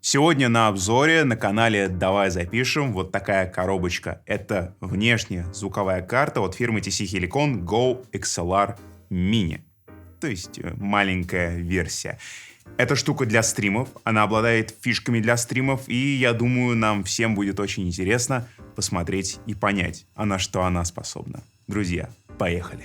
Сегодня на обзоре на канале «Давай запишем» вот такая коробочка. Это внешняя звуковая карта от фирмы TC Helicon Go XLR Mini. То есть маленькая версия. Эта штука для стримов, она обладает фишками для стримов, и я думаю, нам всем будет очень интересно посмотреть и понять, а на что она способна. Друзья, поехали!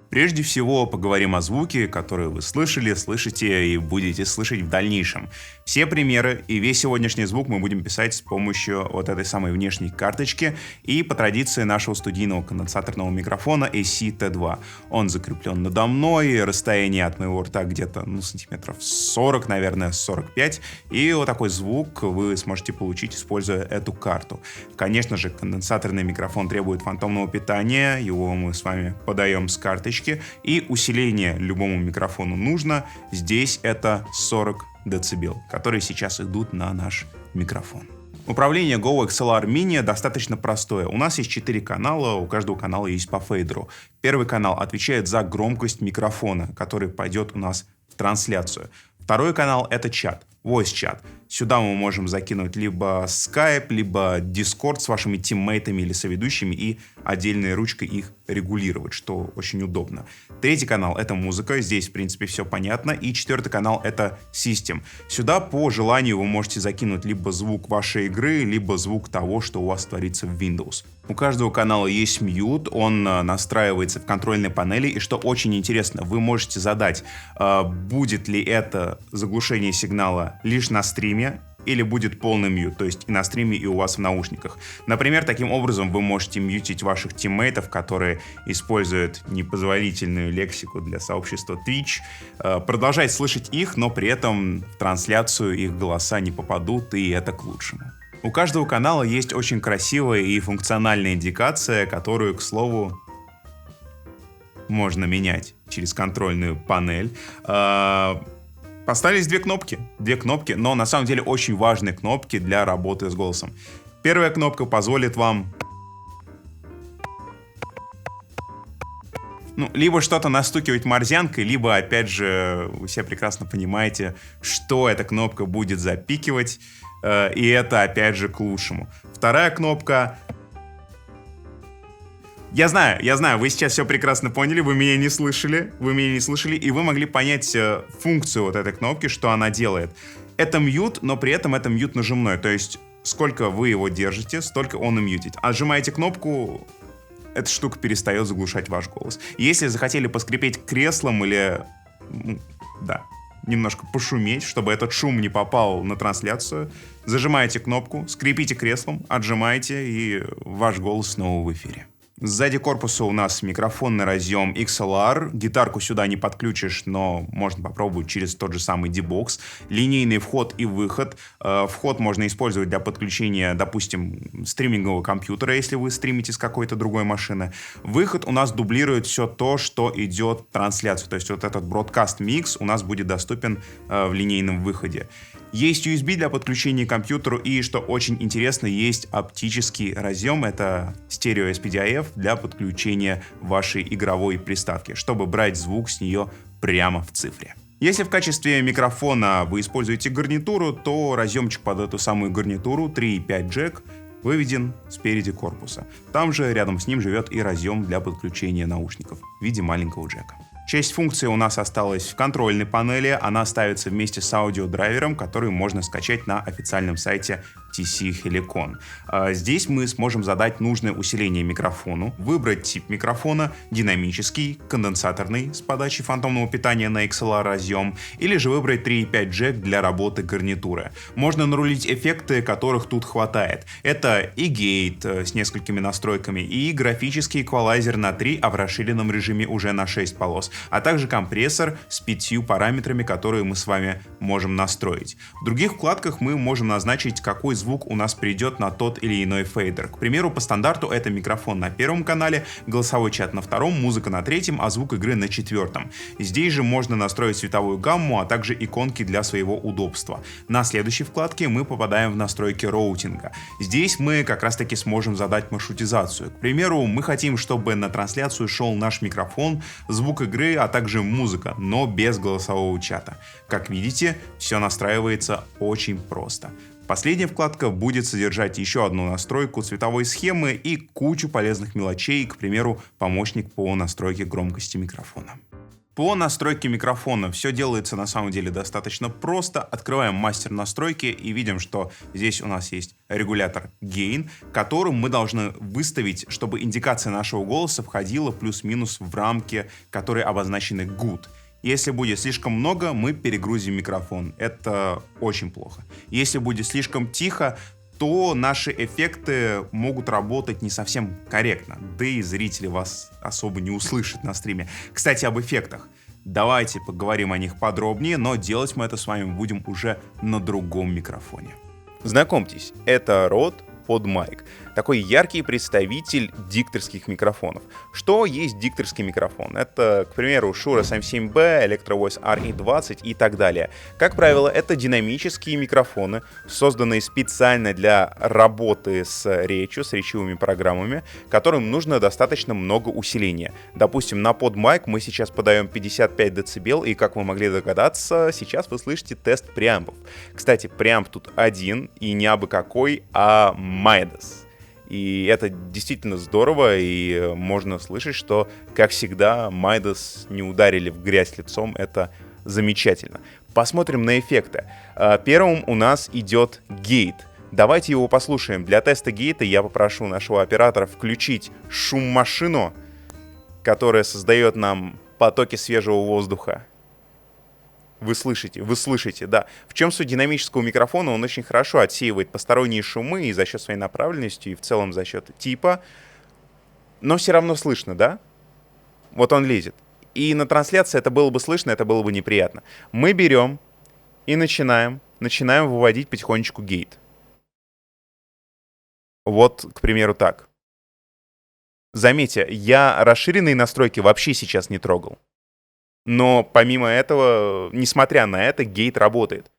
Прежде всего, поговорим о звуке, который вы слышали, слышите и будете слышать в дальнейшем. Все примеры и весь сегодняшний звук мы будем писать с помощью вот этой самой внешней карточки и по традиции нашего студийного конденсаторного микрофона AC-T2. Он закреплен надо мной, расстояние от моего рта где-то сантиметров 40, наверное, 45. И вот такой звук вы сможете получить, используя эту карту. Конечно же, конденсаторный микрофон требует фантомного питания, его мы с вами подаем с карточки. И усиление любому микрофону нужно. Здесь это 40 дБ, которые сейчас идут на наш микрофон. Управление Go XLR Mini достаточно простое. У нас есть 4 канала, у каждого канала есть по фейдеру. Первый канал отвечает за громкость микрофона, который пойдет у нас в трансляцию. Второй канал — это чат, voice чат. Сюда мы можем закинуть либо Skype, либо Discord с вашими тиммейтами или соведущими и отдельной ручкой их регулировать, что очень удобно. Третий канал — это музыка, здесь в принципе все понятно. И четвертый канал — это System. Сюда по желанию вы можете закинуть либо звук вашей игры, либо звук того, что у вас творится в Windows. У каждого канала есть мьют, он настраивается в контрольной панели, и что очень интересно, вы можете задать, будет ли это заглушение сигнала лишь на стриме, или будет полный мьют, то есть и на стриме, и у вас в наушниках. Например, таким образом вы можете мьютить ваших тиммейтов, которые используют непозволительную лексику для сообщества Twitch, продолжать слышать их, но при этом в трансляцию их голоса не попадут, и это к лучшему. У каждого канала есть очень красивая и функциональная индикация, которую, к слову, можно менять через контрольную панель. Поставились две кнопки, но на самом деле очень важные кнопки для работы с голосом. Первая кнопка позволит вам либо что-то настукивать морзянкой, либо, опять же, вы все прекрасно понимаете, что эта кнопка будет запикивать, и это, опять же, к лучшему. Вторая кнопка... Я знаю, вы сейчас все прекрасно поняли, вы меня не слышали, и вы могли понять функцию вот этой кнопки, что она делает. Это мьют, но при этом это мьют нажимной, то есть сколько вы его держите, столько он и мьютит. Отжимаете кнопку, эта штука перестает заглушать ваш голос. Если захотели поскрипеть креслом или, немножко пошуметь, чтобы этот шум не попал на трансляцию, зажимаете кнопку, скрипите креслом, отжимаете, и ваш голос снова в эфире. Сзади корпуса у нас микрофонный разъем XLR. Гитарку сюда не подключишь, но можно попробовать через тот же самый D-Box. Линейный вход и выход. Вход можно использовать для подключения, допустим, стримингового компьютера, если вы стримите с какой-то другой машины. Выход у нас дублирует все то, что идет в трансляцию. То есть вот этот Broadcast Mix у нас будет доступен в линейном выходе. Есть USB для подключения к компьютеру, и, что очень интересно, есть оптический разъем, это стерео SPDIF для подключения вашей игровой приставки, чтобы брать звук с нее прямо в цифре. Если в качестве микрофона вы используете гарнитуру, то разъемчик под эту самую гарнитуру 3.5 джек выведен спереди корпуса. Там же рядом с ним живет и разъем для подключения наушников в виде маленького джека. Часть функции у нас осталась в контрольной панели, она ставится вместе с аудиодрайвером, который можно скачать на официальном сайте TC Helicon. Здесь мы сможем задать нужное усиление микрофону, выбрать тип микрофона, динамический, конденсаторный с подачей фантомного питания на XLR разъем, или же выбрать 3.5 джек для работы гарнитуры. Можно нарулить эффекты, которых тут хватает. Это и гейт с несколькими настройками, и графический эквалайзер на 3, а в расширенном режиме уже на 6 полос, а также компрессор с 5 параметрами, которые мы с вами можем настроить. В других вкладках мы можем назначить, какой звук звук у нас перейдет на тот или иной фейдер. К примеру, по стандарту это микрофон на первом канале, голосовой чат на втором, музыка на третьем, а звук игры на четвертом. Здесь же можно настроить цветовую гамму, а также иконки для своего удобства. На следующей вкладке мы попадаем в настройки роутинга. Здесь мы как раз таки сможем задать маршрутизацию. К примеру, мы хотим, чтобы на трансляцию шел наш микрофон, звук игры, а также музыка, но без голосового чата. Как видите, все настраивается очень просто. Последняя вкладка будет содержать еще одну настройку цветовой схемы и кучу полезных мелочей, к примеру, помощник по настройке громкости микрофона. По настройке микрофона все делается на самом деле достаточно просто. Открываем мастер настройки и видим, что здесь у нас есть регулятор Gain, которым мы должны выставить, чтобы индикация нашего голоса входила плюс-минус в рамки, которые обозначены Good. Если будет слишком много, мы перегрузим микрофон. Это очень плохо. Если будет слишком тихо, то наши эффекты могут работать не совсем корректно. Да и зрители вас особо не услышат на стриме. Кстати, об эффектах. Давайте поговорим о них подробнее, но делать мы это с вами будем уже на другом микрофоне. Знакомьтесь, это Rode PodMic. Такой яркий представитель дикторских микрофонов. Что есть дикторский микрофон? Это, к примеру, Shure SM7B, Electro-Voice RE20 и так далее. Как правило, это динамические микрофоны, созданные специально для работы с речью, с речевыми программами, которым нужно достаточно много усиления. Допустим, на PodMic мы сейчас подаем 55 дБ, и, как вы могли догадаться, сейчас вы слышите тест преампов. Кстати, преамп тут один, и не абы какой, а Midas. И это действительно здорово, и можно слышать, что, как всегда, Midas не ударили в грязь лицом, это замечательно. Посмотрим на эффекты. Первым у нас идет гейт. Давайте его послушаем. Для теста гейта я попрошу нашего оператора включить шум-машину, которая создает нам потоки свежего воздуха. Вы слышите, да. В чем суть динамического микрофона? Он очень хорошо отсеивает посторонние шумы и за счет своей направленности, и в целом за счет типа. Но все равно слышно, да? Вот он лезет. И на трансляции это было бы слышно, это было бы неприятно. Мы берем и начинаем выводить потихонечку гейт. Вот, к примеру, так. Заметьте, я расширенные настройки вообще сейчас не трогал. Но помимо этого, несмотря на это, гейт работает.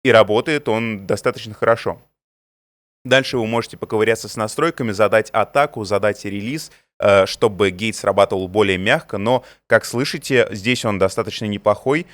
И работает он достаточно хорошо. Дальше вы можете поковыряться с настройками, задать атаку, задать релиз, чтобы гейт срабатывал более мягко. Но, как слышите, здесь он достаточно неплохой.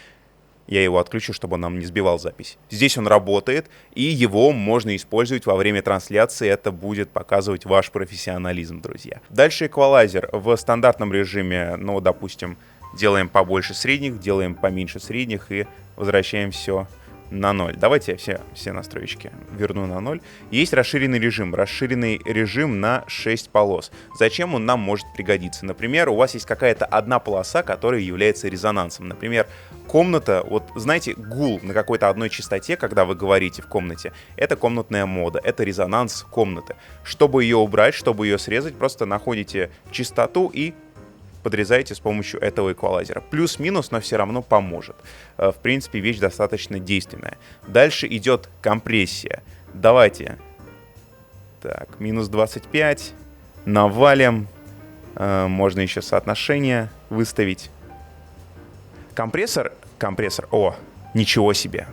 Я его отключу, чтобы он нам не сбивал запись. Здесь он работает, и его можно использовать во время трансляции. Это будет показывать ваш профессионализм, друзья. Дальше эквалайзер в стандартном режиме, ну, допустим, делаем побольше средних, делаем поменьше средних и возвращаем все на 0. Давайте я все настроечки верну на 0. Есть расширенный режим. Расширенный режим на 6 полос. Зачем он нам может пригодиться? Например, у вас есть какая-то одна полоса, которая является резонансом. Например, комната, вот знаете, гул на какой-то одной частоте, когда вы говорите в комнате, это комнатная мода, это резонанс комнаты. Чтобы ее убрать, чтобы ее срезать, просто находите частоту и подрезаете с помощью этого эквалайзера. Плюс-минус, но все равно поможет. В принципе, вещь достаточно действенная. Дальше идет компрессия. Давайте. Так, минус 25. Навалим. Можно еще соотношение выставить. Компрессор. О, ничего себе.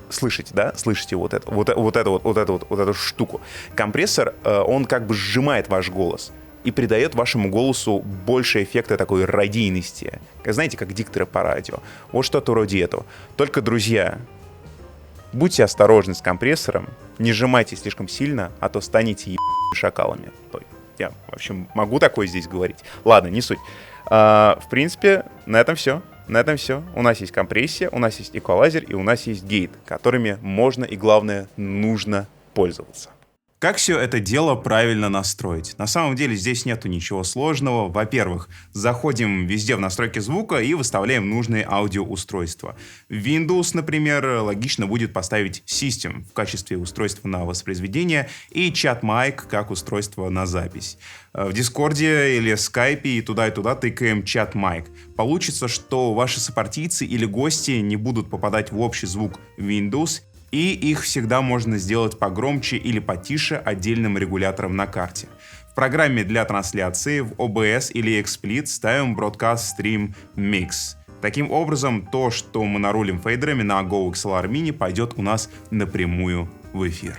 Слышите, да? Слышите вот эту штуку. Компрессор, он как бы сжимает ваш голос и придает вашему голосу больше эффекта такой радийности. Знаете, как дикторы по радио. Вот что-то вроде этого. Только, друзья, будьте осторожны с компрессором, не сжимайте слишком сильно, а то станете шакалами. Я, в общем, могу такое здесь говорить. Ладно, не суть. В принципе, на этом все. У нас есть компрессия, у нас есть эквалайзер и у нас есть гейт, которыми можно и, главное, нужно пользоваться. Как все это дело правильно настроить? На самом деле здесь нету ничего сложного. Во-первых, заходим везде в настройки звука и выставляем нужные аудиоустройства. В Windows, например, логично будет поставить System в качестве устройства на воспроизведение и ChatMic как устройство на запись. В Discord или Skype и туда тыкаем ChatMic. Получится, что ваши сопартийцы или гости не будут попадать в общий звук Windows, И их всегда можно сделать погромче или потише отдельным регулятором на карте. В программе для трансляции в OBS или XSplit ставим Broadcast Stream Mix. Таким образом, то, что мы нарулим фейдерами на Go XLR Mini, пойдет у нас напрямую в эфир.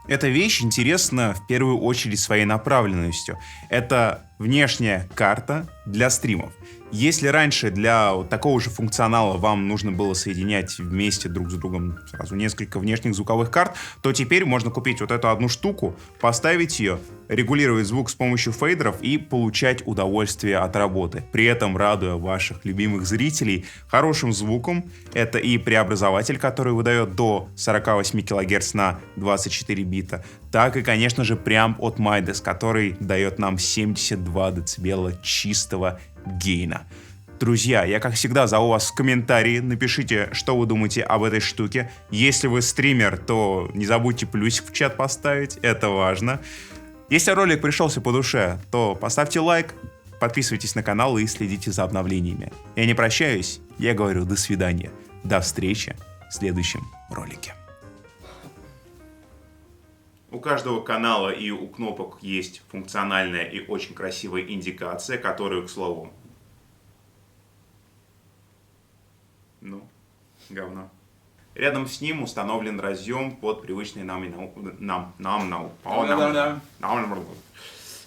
Эта вещь интересна в первую очередь своей направленностью. Это внешняя карта для стримов. Если раньше для такого же функционала вам нужно было соединять вместе друг с другом сразу несколько внешних звуковых карт, то теперь можно купить вот эту одну штуку, поставить ее, регулировать звук с помощью фейдеров и получать удовольствие от работы, при этом радуя ваших любимых зрителей хорошим звуком. Это и преобразователь, который выдает до 48 кГц на 24 бита, так и, конечно же, прям от Midas, который дает нам 72 дБ чистого гейна. Друзья, я, как всегда, зову вас в комментарии. Напишите, что вы думаете об этой штуке. Если вы стример, то не забудьте плюсик в чат поставить, это важно. Если ролик пришелся по душе, то поставьте лайк, подписывайтесь на канал и следите за обновлениями. Я не прощаюсь, я говорю до свидания. До встречи в следующем ролике. У каждого канала и у кнопок есть функциональная и очень красивая индикация, которую, к слову, говно. Рядом с ним установлен разъем под привычный нам